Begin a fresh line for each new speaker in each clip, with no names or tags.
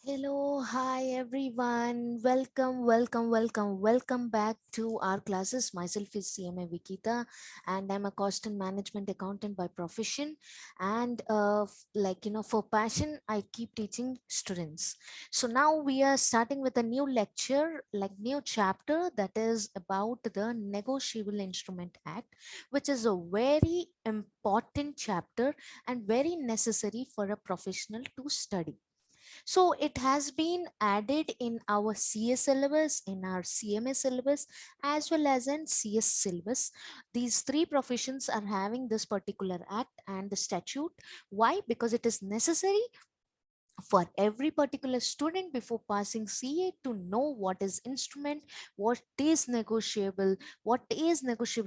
Hello, hi everyone. Welcome back to our classes. Myself is CMA Vikita, and I'm a cost and management accountant by profession. And for passion, I keep teaching students. So now we are starting with a new lecture, new chapter that is about the Negotiable Instrument Act, which is a very important chapter and very necessary for a professional to study. So it has been added in our CS syllabus, in our CMA syllabus, as well as in CS syllabus. These three professions are having this particular act and the statute. Why? Because it is necessary for every particular student before passing CA to know what is instrument, what is negotiable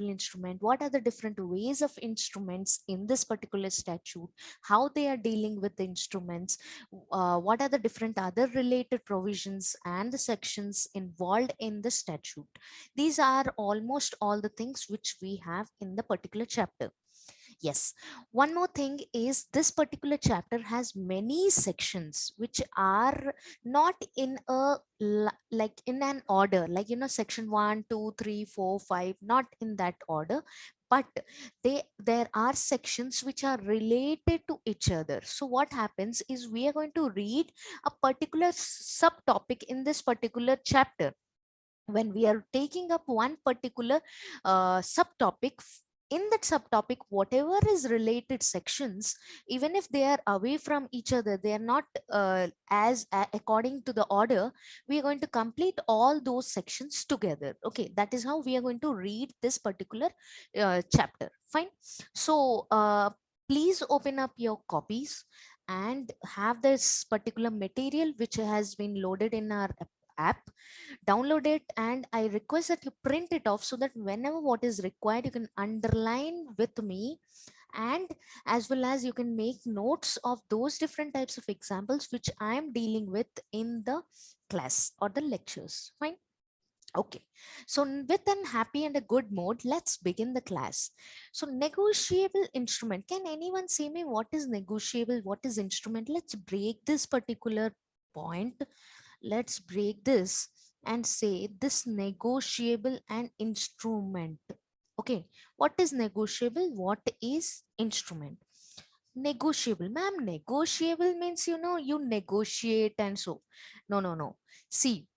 instrument, what are the different ways of instruments in this particular statute, how they are dealing with the instruments, what are the different other related provisions and the sections involved in the statute. These are almost all the things which we have in the particular chapter. Yes, one more thing is this particular chapter has many sections which are not in a like in an order, section 1, 2, 3, 4, 5, not in that order, but there are sections which are related to each other. So what happens is we are going to read a particular subtopic in this particular chapter. When we are taking up one particular subtopic, in that subtopic, whatever is related sections, even if they are away from each other, they are not according to the order, we are going to complete all those sections together. Okay, that is how we are going to read this particular chapter. Fine. So please open up your copies and have this particular material which has been loaded in our app. Download it, and I request that you print it off so that whenever what is required you can underline with me, and as well as you can make notes of those different types of examples which I am dealing with in the class or the lectures. Fine. Okay, so with an happy and a good mood, let's begin the class. So negotiable instrument, can anyone say me what is negotiable, what is instrument? Let's break this particular point. Let's break this and say this negotiable and instrument. Okay, what is negotiable, what is instrument? Negotiable, ma'am, negotiable means you negotiate and so. No, see,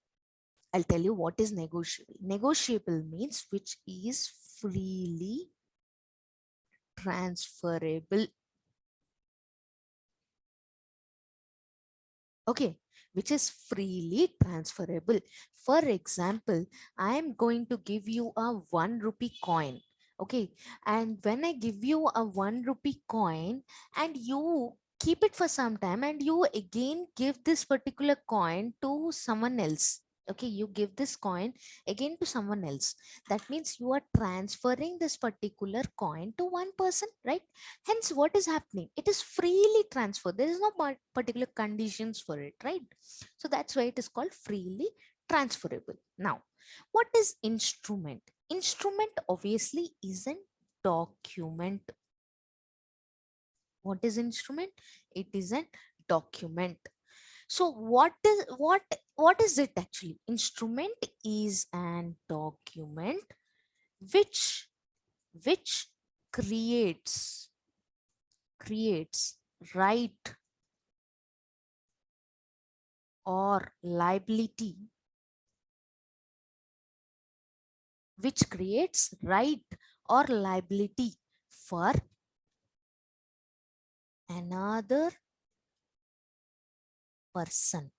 I'll tell you what is negotiable. Negotiable means which is freely transferable. Okay, which is freely transferable. For example, I am going to give you a 1 rupee coin. Okay, and when I give you a 1 rupee coin and you keep it for some time and you again give this particular coin to someone else. Okay, you give this coin again to someone else. That means you are transferring this particular coin to one person, right? Hence, what is happening? It is freely transferred. There is no particular conditions for it, right? So that's why it is called freely transferable. Now, what is instrument? Instrument obviously is a document. What is instrument? It is a document. So what is it actually? Instrument is an document which which creates right or liability, which creates right or liability for another person.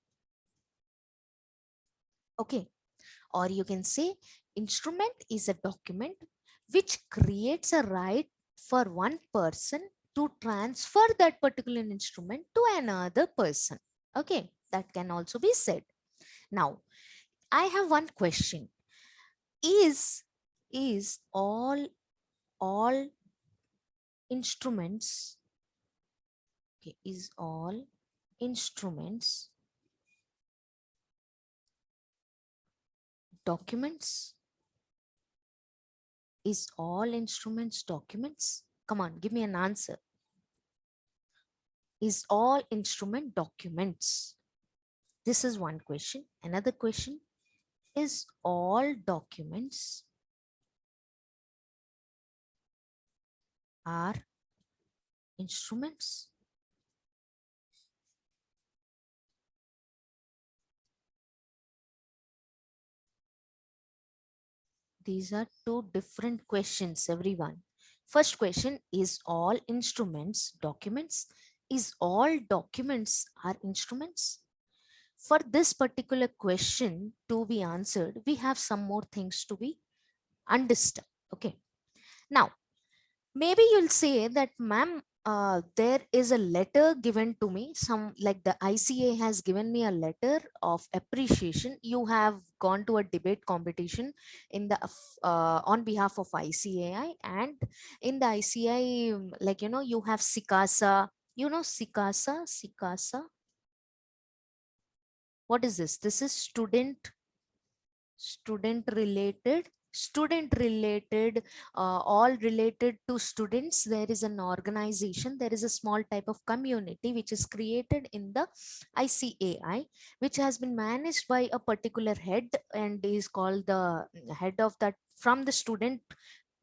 Okay, or you can say instrument is a document which creates a right for one person to transfer that particular instrument to another person. Okay, that can also be said. Now, I have one question. Is all instruments, okay, is all instruments documents? Is all instruments documents? Come on, give me an answer. Is all instrument documents? This is one question. Another question is all documents are instruments? These are two different questions, everyone. First question, is all instruments documents? Is all documents are instruments? For this particular question to be answered, we have some more things to be understood. Okay. Now, maybe you'll say that, ma'am, there is a letter given to me, some like the ICA has given me a letter of appreciation. You have gone to a debate competition in the on behalf of ICAI, and in the ICI, like, you have Sikasa. You know Sikasa. What is this? This is student related, all related to students. There is an organization, there is a small type of community which is created in the ICAI, which has been managed by a particular head, and is called the head of that, from the student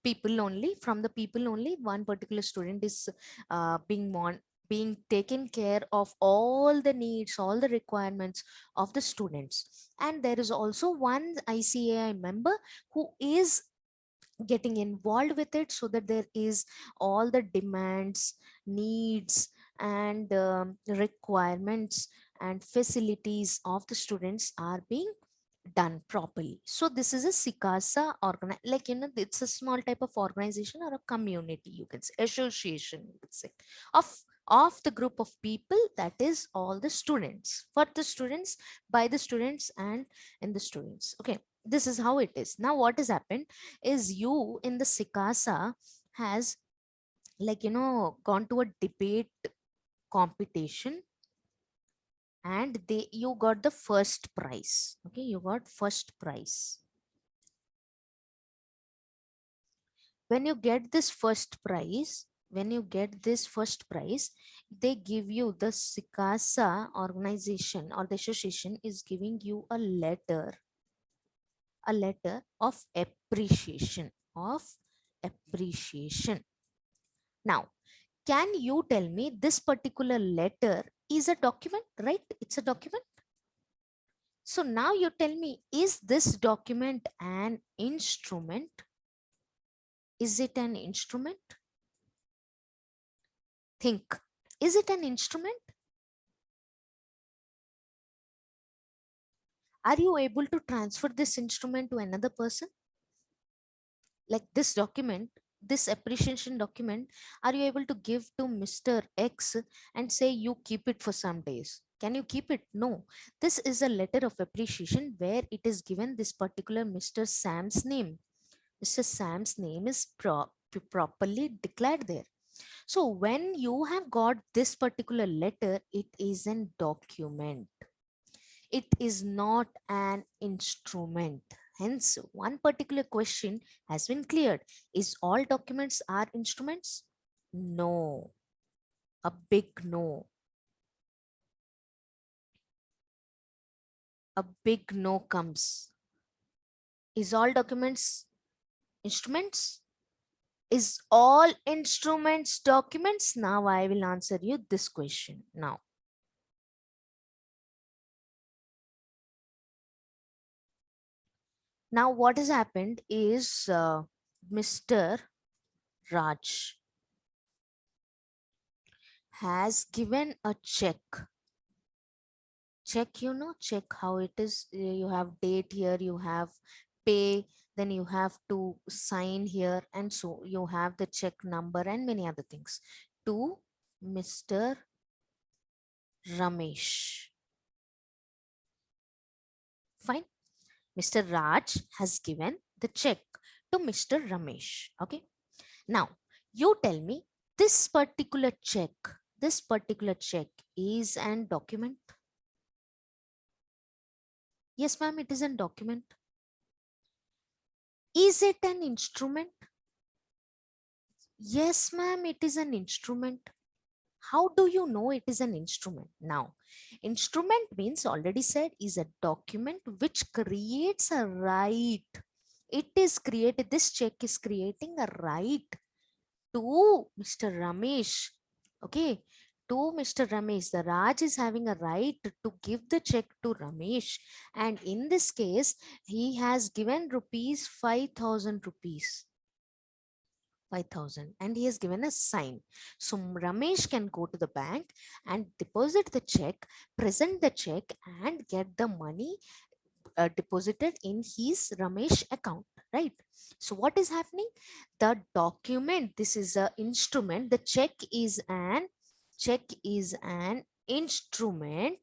people only, from the people only. One particular student is being taken care of all the needs, all the requirements of the students. And there is also one ICAI member who is getting involved with it, so that there is all the demands, needs, and requirements and facilities of the students are being done properly. So this is a Sikasa like, it's a small type of organization or a community, you can say, association, you could say, of the group of people, that is all the students, for the students, by the students, and in the students. Okay, this is how it is. Now what has happened is, you in the Sikasa has, like, gone to a debate competition, and you got the first prize. Okay, you got first prize. When you get this first prize, they give you, the Sikasa organization or the association is giving you a letter of appreciation. Now, can you tell me, this particular letter is a document, right? It's a document. So now you tell me, is this document an instrument? Is it an instrument? Think. Is it an instrument? Are you able to transfer this instrument to another person? Like this document, this appreciation document, are you able to give to Mr. X and say, you keep it for some days? Can you keep it? No. This is a letter of appreciation where it is given this particular Mr. Sam's name. Mr. Sam's name is properly declared there. So when you have got this particular letter, it is a document. It is not an instrument. Hence, one particular question has been cleared. Is all documents are instruments? No. A big no. A big no comes. Is all documents instruments? Is all instruments documents? Now I will answer you this question. Now what has happened is, Mr. Raj has given a check. Check, check how it is. You have date here, you have pay, then you have to sign here, and so you have the check number and many other things, to Mr. Ramesh. Fine. Mr. Raj has given the check to Mr. Ramesh. Okay. Now, you tell me, this particular check is an document? Yes, ma'am, it is a document. Is it an instrument? Yes, ma'am, it is an instrument. How do you know it is an instrument? Now, instrument means, already said, is a document which creates a right. It is created, this check is creating a right to Mr. Ramesh. Okay, to Mr. Ramesh. The Raj is having a right to give the check to Ramesh. And in this case, he has given rupees 5,000 rupees. 5,000 and he has given a sign. So Ramesh can go to the bank and deposit the check, present the check and get the money deposited in his Ramesh account, right? So what is happening? The document, this is a instrument. The check is an instrument.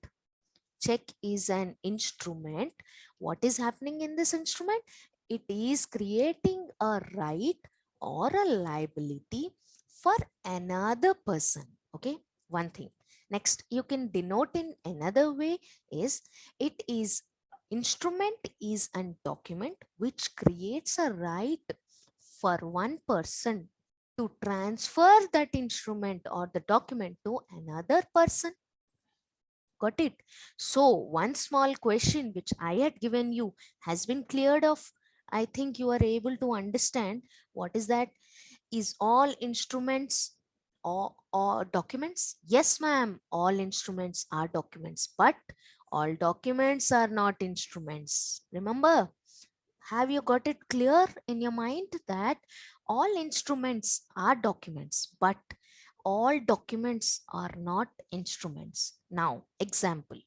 Check is an instrument. What is happening in this instrument? It is creating a right or a liability for another person. Okay, one thing. Next, you can denote in another way is, it is, instrument is a document which creates a right for one person to transfer that instrument or the document to another person. Got it? So one small question which I had given you has been cleared off. I think you are able to understand what is that. Is all instruments or documents? Yes, ma'am. All instruments are documents, but all documents are not instruments. Remember, have you got it clear in your mind that all instruments are documents, but all documents are not instruments? Now, example.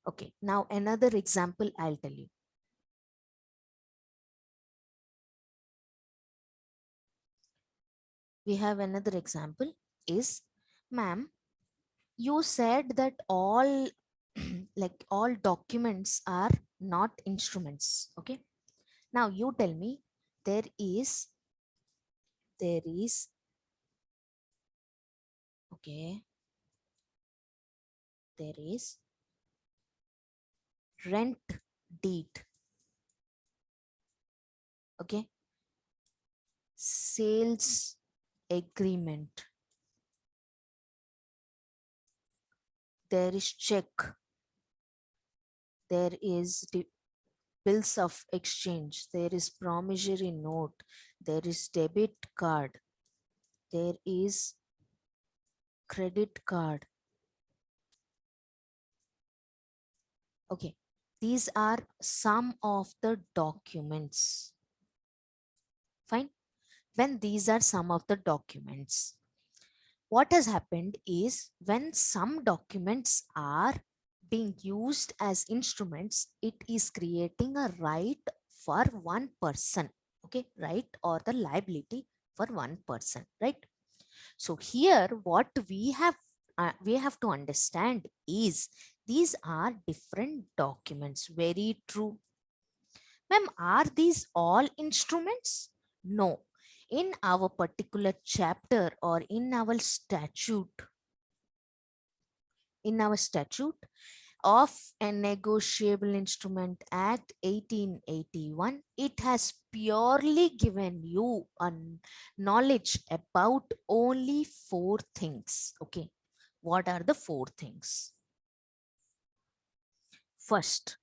Okay, now another example I'll tell you. We have another example is, ma'am, you said that all like all documents are not instruments. Okay, now you tell me, there is okay, there is rent deed. Okay, sales agreement, there is check, there is bills of exchange, there is promissory note, there is debit card, there is credit card. Okay, these are some of the documents. Fine. When these are some of the documents, what has happened is, when some documents are being used as instruments, it is creating a right for one person. Okay, right, or the liability for one person, right? So here what we have to understand is, these are different documents. Very true. Ma'am, are these all instruments? No. In our particular chapter or in our statute of a Negotiable Instrument Act 1881, it has purely given you a knowledge about only 4 things. Okay, what are the 4 things? First,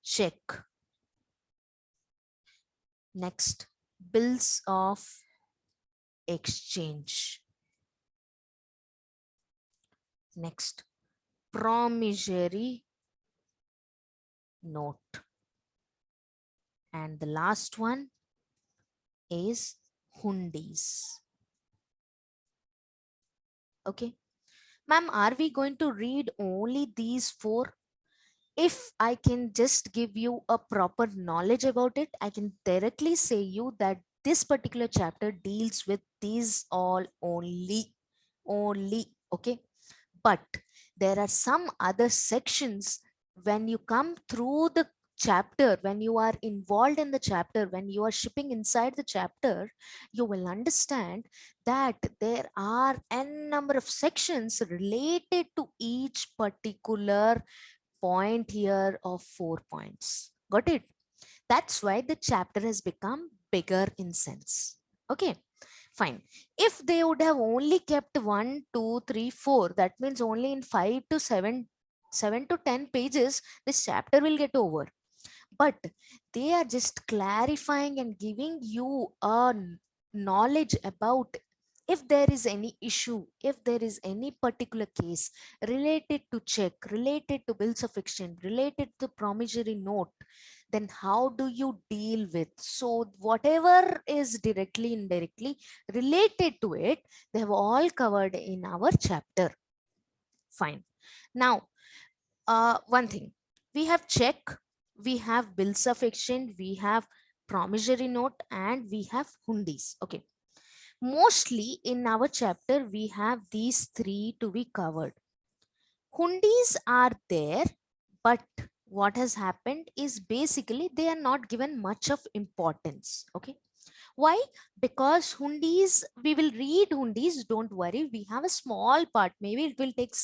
check. Next, bills of exchange. Next, promissory note. And the last one is hundis. Okay. Ma'am, are we going to read only these 4? If I can just give you a proper knowledge about it, I can directly say you that this particular chapter deals with these all only. Okay. But there are some other sections. When you come through the chapter, when you are involved in the chapter, when you are shipping inside the chapter, you will understand that there are n number of sections related to each particular point here of 4 points. Got it? That's why the chapter has become bigger in sense. Okay, fine. If they would have only kept 1, 2, 3, 4, that means only in 5 to 7, 7 to 10 pages, this chapter will get over. But they are just clarifying and giving you a knowledge about if there is any issue, if there is any particular case related to check, related to bills of exchange, related to promissory note, then how do you deal with? So whatever is directly, indirectly related to it, they have all covered in our chapter. Fine. Now, one thing, we have check, we have bills of exchange, we have promissory note, and we have hundis. Okay, mostly in our chapter we have these three to be covered. Hundis are there, but what has happened is basically they are not given much of importance. Okay, why? Because hundis, we will read hundis, don't worry. We have a small part. Maybe it will take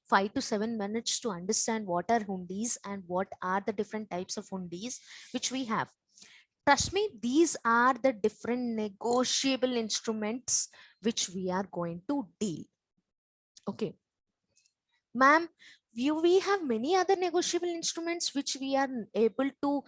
5 to 7 minutes to understand what are hundis and what are the different types of hundis which we have. Trust me, these are the different negotiable instruments which we are going to deal. Okay. Ma'am, we have many other negotiable instruments which we are able to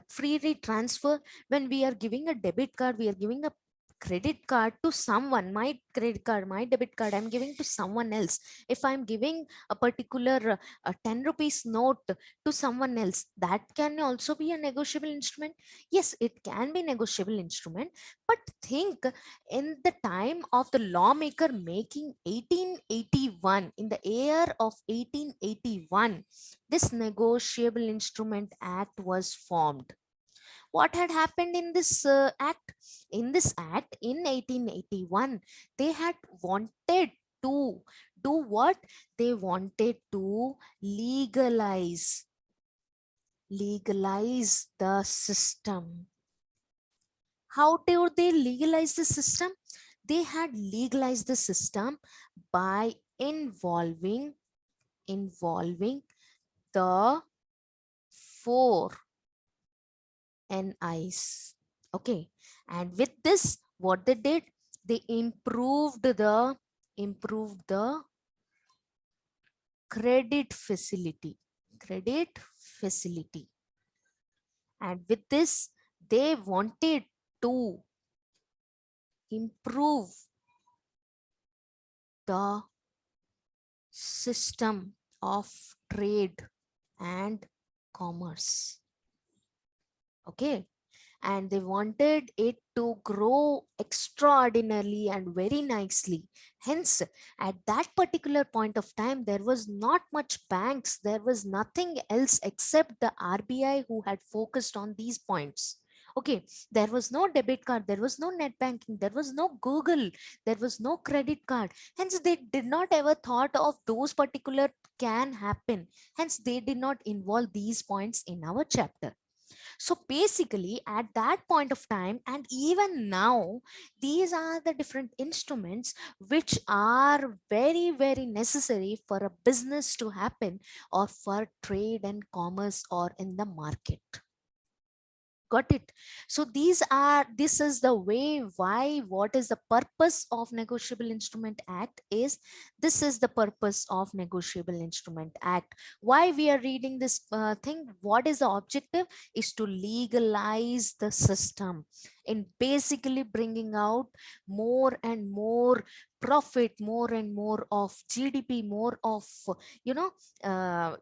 freely transfer. When we are giving a debit card, we are giving a credit card to someone. My credit card, my debit card, I'm giving to someone else. If I'm giving a particular 10 rupees note to someone else, that can also be a negotiable instrument. Yes, it can be negotiable instrument, but think, in the time of the lawmaker making 1881, in the year of 1881, this negotiable instrument act was formed. What had happened in this act? In this act in 1881, they had wanted to do what? They wanted to legalize the system. How did they legalize the system? They had legalized the system by involving the four NIs. Okay, and with this, what they did, they improved the credit facility. Credit facility. And with this, they wanted to improve the system of trade and commerce. Okay, and they wanted it to grow extraordinarily and very nicely. Hence, at that particular point of time, there was not much banks, there was nothing else except the RBI who had focused on these points. Okay, there was no debit card, there was no net banking, there was no Google, there was no credit card. Hence, they did not ever thought of those particular can happen. Hence, they did not involve these points in our chapter. So basically, at that point of time, and even now, these are the different instruments which are very, very necessary for a business to happen, or for trade and commerce, or in the market. Got it? So this is the way, why, what is the purpose of Negotiable Instrument Act is, this is the purpose of Negotiable Instrument Act. Why we are reading this thing, what is the objective, is to legalize the system, in basically bringing out more and more profit, more and more of GDP, more of, you know,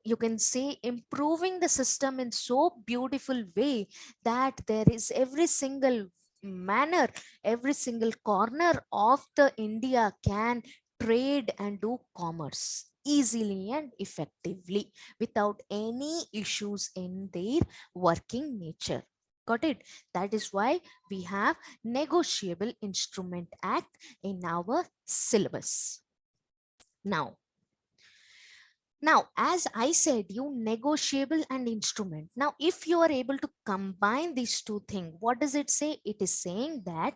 you can say, improving the system in so beautiful way that there is every single manner, every single corner of the India can trade and do commerce easily and effectively without any issues in their working nature. Got it? That is why we have Negotiable Instrument Act in our syllabus. Now, as I said, you negotiable and instrument. Now, if you are able to combine these two things, what does it say? It is saying that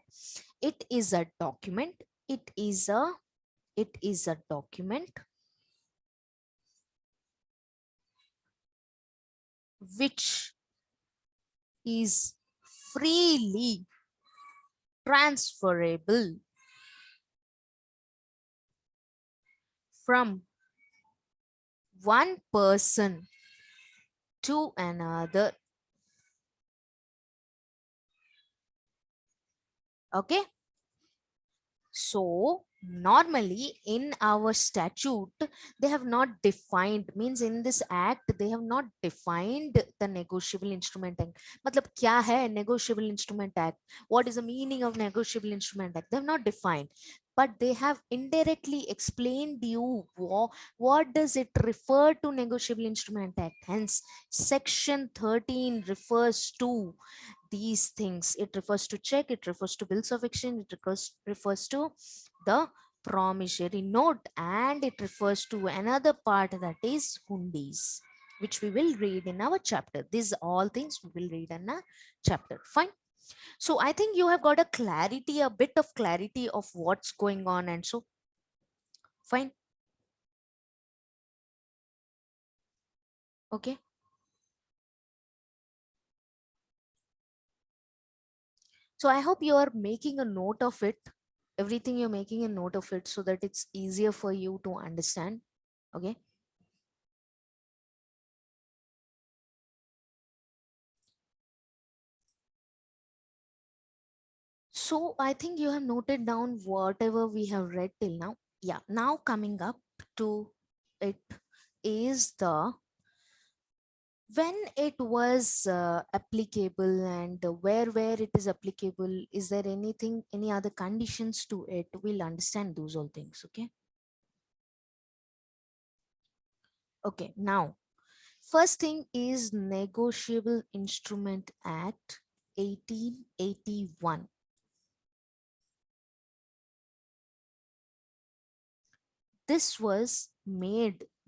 it is a document. It is a document which is freely transferable from one person to another. Okay. So normally in our statute, they have not defined, means in this act, they have not defined the negotiable instrument act. Matlab, kya hai negotiable instrument act? What is the meaning of negotiable instrument act? They have not defined, but they have indirectly explained you what does it refer to negotiable instrument act. Hence, section 13 refers to these things. It refers to check, it refers to bills of exchange, it refers to the promissory note, and it refers to another part, that is hundis, which we will read in our chapter. These all things we will read in a chapter. Fine. So I think you have got a clarity, a bit of clarity of what's going on, and so fine. Okay. So I hope you are making a note of it. Everything you're making a note of it so that it's easier for you to understand. Okay. So I think you have noted down whatever we have read till now. Yeah. Now coming up to it is the when it was applicable, and where it is applicable. Is there anything, any other conditions to it? We'll understand those all things. Okay. Okay. Now, first thing is Negotiable Instrument Act 1881.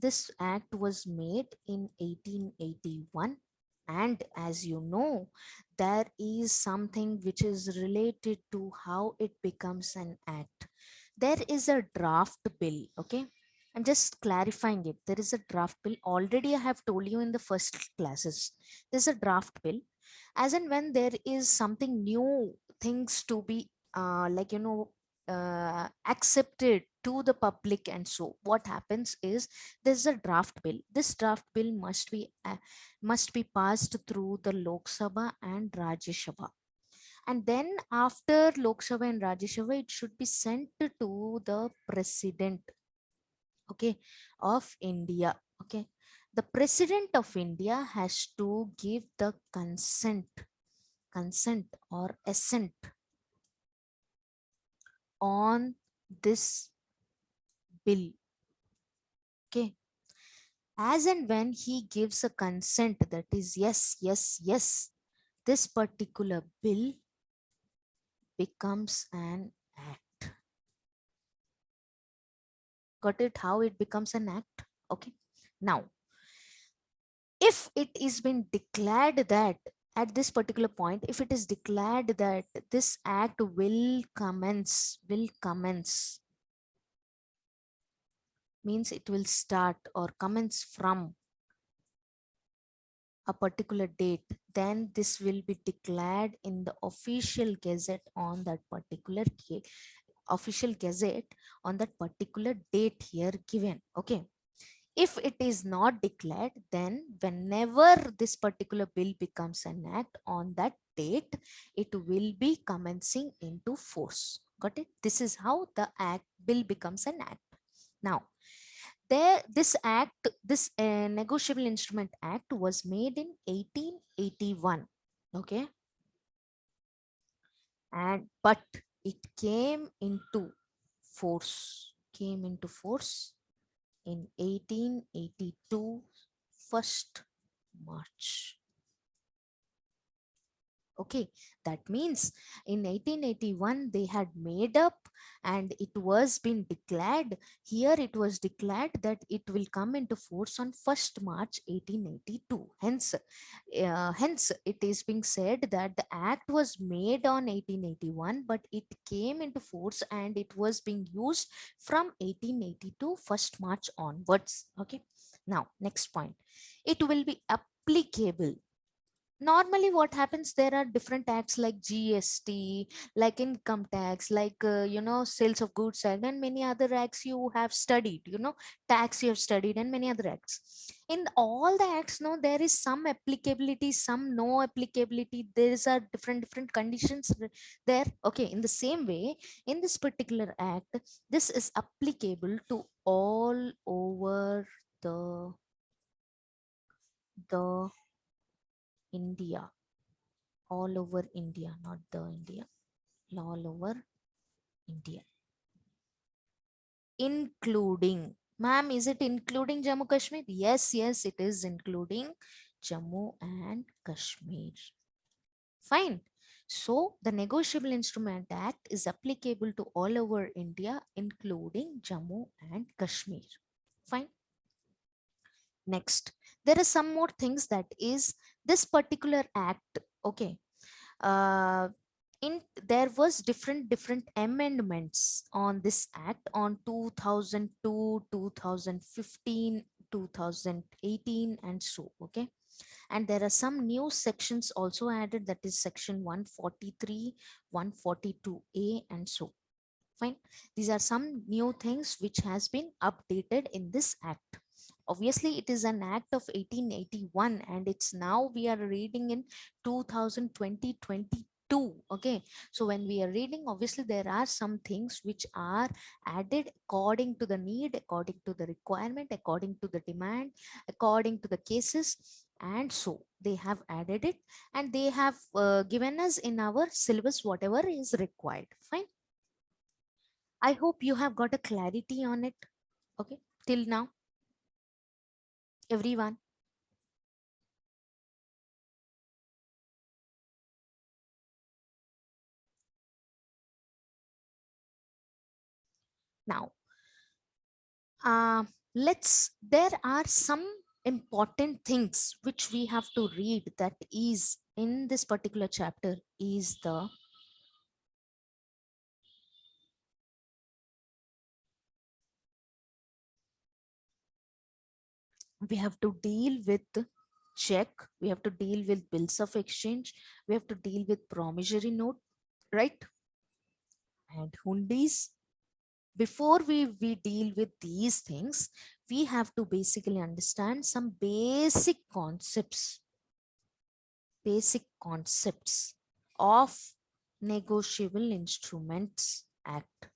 This act was made in 1881, and as you know, there is something which is related to how it becomes an act. There is a draft bill. Okay. I'm just clarifying it. There is a draft bill. Already I have told you in the first classes. There's a draft bill. As and when there is something new, things to be accepted to the public, and so what happens is there's a draft bill. This draft bill must be passed through the Lok Sabha and Rajya Sabha, and then after Lok Sabha and Rajya Sabha, it should be sent to the president, okay, of India. Okay. The president of India has to give the consent or assent on this bill. Okay. As and when he gives a consent, that is yes, yes, yes, this particular bill becomes an act. Got it? How it becomes an act? Okay. Now, if it is been declared that at this particular point, if it is declared that this act will commence, means it will start or commence from a particular date, then this will be declared in the official gazette on that particular official gazette on that particular date here given. Okay. If it is not declared, then whenever this particular bill becomes an act on that date, it will be commencing into force. Got it? This is how the act bill becomes an act. Now, this Negotiable Instrument Act was made in 1881. Okay. And but it came into force in 1882, 1st March. Okay, that means in 1881 they had made up, and it was been declared here. It was declared that it will come into force on 1st March 1882. Hence it is being said that the act was made on 1881, but it came into force and it was being used from 1882 1st March onwards. Okay. Now next point, it will be applicable. normally what happens, there are different acts like GST, like income tax, like sales of goods act, and many other acts you have studied, tax you have studied, and many other acts. In all the acts, no, there is some applicability, some no applicability. There is a different conditions there. Okay, in the same way, in this particular act, this is applicable to all over the India, all over India, not the India, all over India, including, ma'am, is it including Jammu Kashmir? Yes, yes, it is including Jammu and Kashmir. Fine. So the Negotiable Instrument Act is applicable to all over India, including Jammu and Kashmir. Fine. Next, there are some more things that is this particular act. Okay. Uh, in there was different amendments on this act on 2002, 2015, 2018, and so. Okay, and there are some new sections also added, that is section 143, 142A, and so. Fine, these are some new things which has been updated in this act. Obviously it is an act of 1881, and it's now we are reading in 2022. Okay, so when we are reading, obviously there are some things which are added according to the need, according to the requirement, according to the demand, according to the cases, and so they have added it, and they have given us in our syllabus whatever is required. Fine, I hope you have got a clarity on it. Okay, till now, everyone. Now, there are some important things which we have to read, that is in this particular chapter, is the we have to deal with check, we have to deal with bills of exchange, we have to deal with promissory note, right, and hundis. Before we deal with these things, we have to basically understand some basic concepts of Negotiable Instruments Act,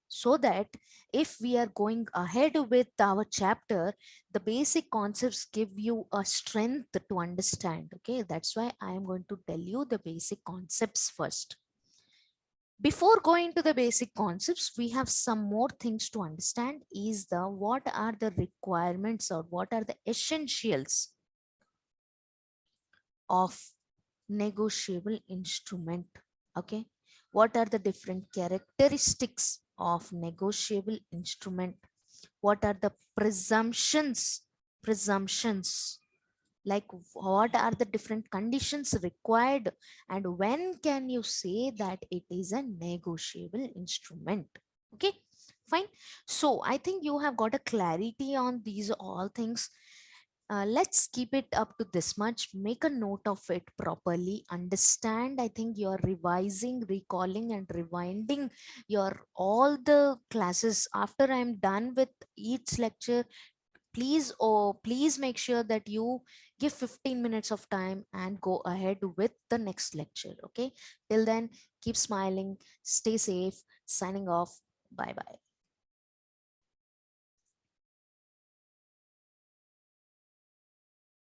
so that if we are going ahead with our chapter, the basic concepts give you a strength to understand. Okay, that's why I am going to tell you the basic concepts first. Before going to the basic concepts, we have some more things to understand, is the what are the requirements or what are the essentials of negotiable instrument. Okay, what are the different characteristics of negotiable instrument? What are the presumptions, like what are the different conditions required, and when can you say that it is a negotiable instrument? Okay, fine. So I think you have got a clarity on these all things. Let's keep it up to this much. Make a note of it properly. Understand. I think you're revising, recalling, and rewinding your all the classes. After I'm done with each lecture, please make sure that you give 15 minutes of time and go ahead with the next lecture. Okay. Till then, keep smiling. Stay safe. Signing off. Bye bye.